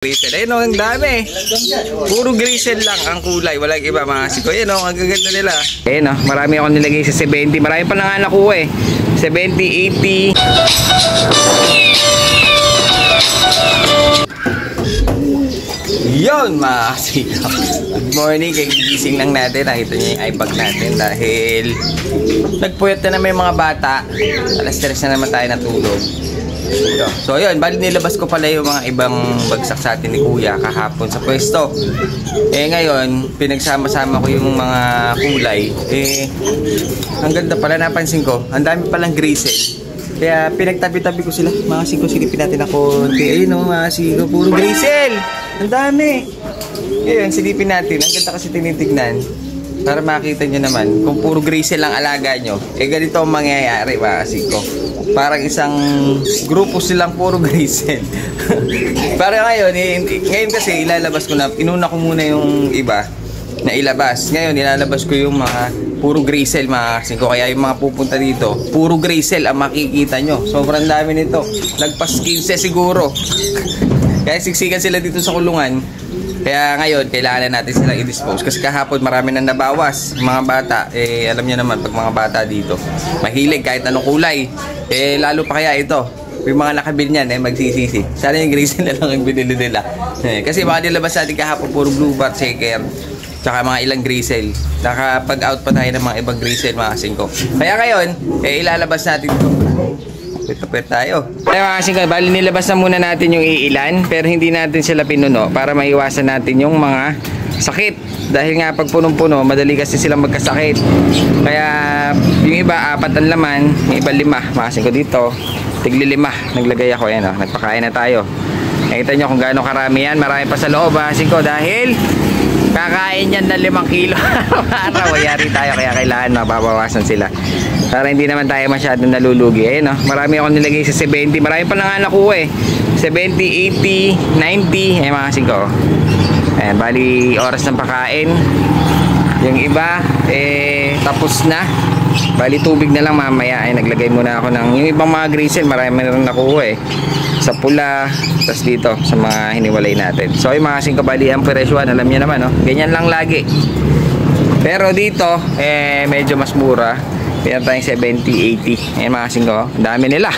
Grisel. Ayun o, ang dami. Puro grisel lang ang kulay. Walang iba mga siko. Ayun o, ang gaganda nila. Ayun o, marami akong nilagay sa 70. Marami pa nga nakuha eh. 70, 80. Yun mga siko. Good morning. Kagigising lang natin. Nakita niyo yung iBag natin dahil nagpuyat na naman yung mga bata. Alas 3 na naman tayo natulog. So yun, bali nilabas ko pala yung mga ibang bagsak sa atin ni Kuya kahapon sa pwesto. Ngayon, pinagsama-sama ko yung mga kulay. Ang ganda pala, napansin ko, ang dami palang grisel. Kaya pinagtabi-tabi ko sila. Mga siko, silipin natin ako. Ayun o, mga siko, puro grisel. Ang dami. Ngayon, silipin natin. Ang ganda kasi tinitignan. Para makita nyo naman, kung puro grisel ang alaga nyo, ganito ang mangyayari mga siko. Parang isang grupo silang puro grisel. Para ngayon kasi ilalabas ko na, inuna ko muna yung iba na ilabas. Ngayon ilalabas ko yung mga puro grisel mga kasing ko. Kaya yung mga pupunta dito, puro grisel ang makikita nyo. Sobrang dami nito. Lagpas 15 siguro. Kaya siksikan sila dito sa kulungan. Kaya ngayon, kailangan natin silang i-dispose. Kasi kahapon marami nang nabawas. Mga bata, alam niyo naman, pag mga bata dito, mahilig kahit anong kulay. Lalo pa kaya ito. Yung mga nakabili niyan, magsisisi. Sana yung grisel na lang yung binili nila. Kasi mga nilabas natin kahapon, puro blue bar shaker. Tsaka mga ilang grisel. Nakapag-out pa tayo ng mga ibang grisel, mga kasing ko. Kaya ngayon, ilalabas natin ito. Pwet tayo. Kaya mga kasing ko, bali nilabas na muna natin yung iilan, pero hindi natin sila pinuno para maiwasan natin yung mga sakit. Dahil nga pag punong-puno, madali kasi silang magkasakit. Kaya yung iba, 4 ang laman, yung iba 5. Mga kasing ko dito, tigli 5. Naglagay ako, yan o, nagpakain na tayo. Nakita nyo kung gaano karami yan. Marami pa sa loob, mga kasing ko, dahil kakain yan ng 5 kilo araw. Yari tayo, kaya kailangan mababawasan sila para hindi naman tayo masyadong nalulugi. Ayun, no? Marami akong nilagay sa 70. Marami pa na nga nakuha eh. 70, 80, 90. Mga kasing ko. Ayan, bali oras ng pakain. Yung iba tapos na. Bali tubig na lang mamaya. Naglagay muna ako ng yung ibang mga grisel. Marami na rin nakuha eh. Sa pula, tapos dito sa mga hiniwalay natin. So yung mga kasing ko, bali ang presyoan, alam niyo naman, no? Ganyan lang lagi. Pero dito medyo mas mura. Meron tayong 70, 80. Mga kasing ko, ang dami nila.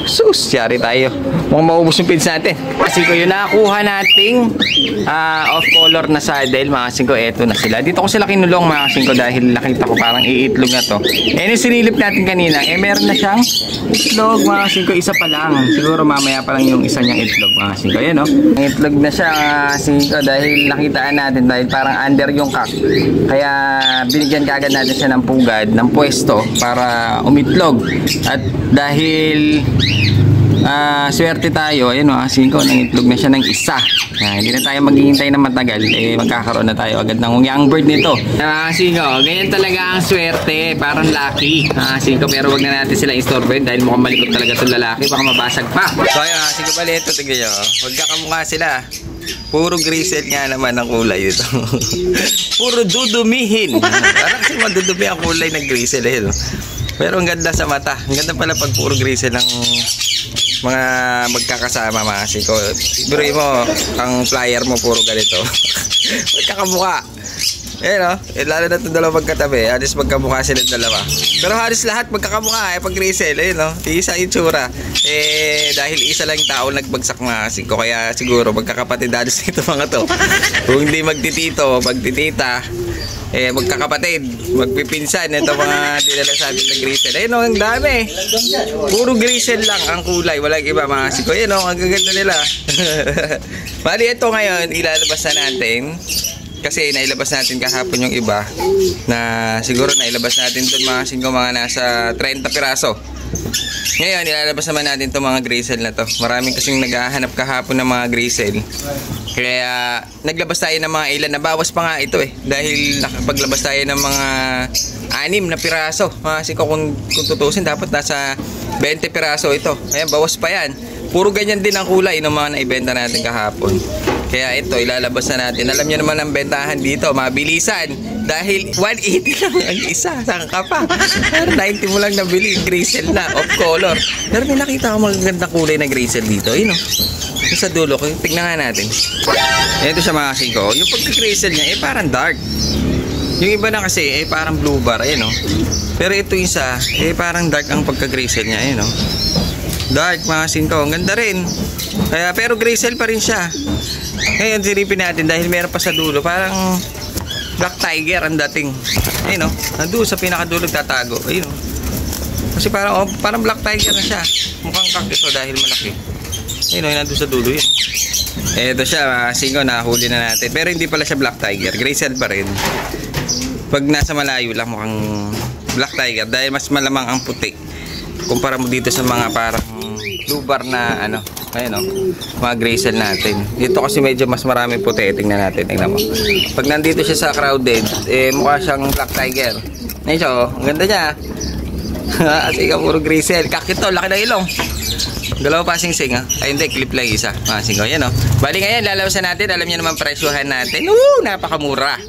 Sus, yari tayo. Mukhang maubos yung pins natin. Kasi ko yung nakakuha nating off color na saddle, mga kasing ko, eto na sila. Dito ko sila kinulong, mga kasing ko, dahil nakita ko parang iitlog na to. Yung sinilip natin kanina, meron na siyang itlog, mga kasing ko, isa pa lang. Siguro mamaya pa lang yung isa niyang itlog, mga kasing ko. Yan, no? Ang itlog na siya, mga kasing ko, dahil nakitaan natin, dahil parang under yung cock. Kaya binigyan kagad natin siya ng pugad, ng pwesto, para umitlog. At dahil swerte tayo, ayun o, kasing ko, nangitlog na siya ng isa. Hindi na tayo maghihintay na matagal, magkakaroon na tayo agad ng young bird nito. Kasing ko, ganyan talaga ang swerte, parang lucky. Kasing ko, pero wag na natin sila istorbo dahil mukhang malikot talaga itong lalaki, baka mabasag pa. So ayun, kasing ko, bali ito, tignan nyo, huwag kakamukha sila. Puro grisel nga naman ang kulay ito. Puro dudumihin. Parang kasi madudumi ang kulay ng grisel eh, no? Pero ang ganda sa mata. Ang ganda pala pag puro grisel ng mga magkakasama, mga kasing ko. Biruin mo, ang flyer mo puro ganito. Magkakamukha. No? Lalo na itong dalawa magkatabi. Halos magkamukha silang dalawa. Pero halos lahat magkakamukha pag grisel. No? Isa itsura. Dahil isa lang tao nagbagsak, mga kasing ko. Kaya siguro magkakapatid halos ito mga to. Kung hindi magtitito, magtitita, magkakapatid, magpipinsan. Ito mga dinala sa atin na grisel. Ayun o, ang dami. Puro grisel lang ang kulay. Walang iba, mga kasing ko. Ayun o, ang gaganda nila. Bali ito ngayon, ilalabas na natin. Kasi nailabas natin kahapon yung iba na siguro nailabas natin doon, mga kasing ko, mga nasa 30 piraso. Ngayon, ilalabas naman natin itong mga grisel na to. Maraming kasing naghahanap kahapon ng mga grisel. Kaya naglabas tayo ng mga ilan. Nabawas pa nga ito dahil nakapaglabas tayo ng mga 6 na piraso. Mga kasing ko, kung tutusin, dapat nasa 20 piraso ito. Ayan, bawas pa yan. Puro ganyan din ang kulay ng mga naibenta natin kahapon. Kaya ito, ilalabas na natin. Alam niyo naman ang bentahan dito, mabilisan. Dahil 180 lang ang isa. Saan ka pa? 90 mo lang nabili. Grisel na, off color. Pero may nakita ako magagandang kulay na grisel dito. Yun o. Yung sa dulo ko, tignan nga natin. Ito siya mga kasing ko. Yung pagka-grisel niya, parang dark. Yung iba na kasi, parang blue bar. Ayan o. Pero ito isa, parang dark ang pagka-grisel niya. Ayan o. Dark mga kasing ko. Ang ganda rin. Kaya, pero grisel pa rin siya. Ngayon, silipin natin dahil meron pa sa dulo. Parang Black Tiger ang dating. Ayun o. Nandun sa pinakadulo tatago. Ayun o. Kasi parang Black Tiger na siya. Mukhang kak ito dahil malaki. Ayun o. Nandun sa dulo yun. Ito siya. Singo, nahuli na natin. Pero hindi pala siya Black Tiger. Grisel pa rin. Pag nasa malayo lang mukhang Black Tiger. Dahil mas malamang ang puti. Kumpara mo dito sa mga parang blue bar na ano. Ayun o, mga grisel natin. Dito kasi medyo mas marami puti. Tingnan natin, tingnan mo. Pag nandito siya sa crowded, mukha siyang Black Tiger. Ayun siya o, ang ganda niya. Kasi ka puro grisel. Kakito, laki na ilong. Dalawa pa sing-sing ha. Ay hindi, clip lang isa. Masing ko, yan o. Bali ngayon, lalawasan natin. Alam niyo naman presyuhan natin. Napakamura.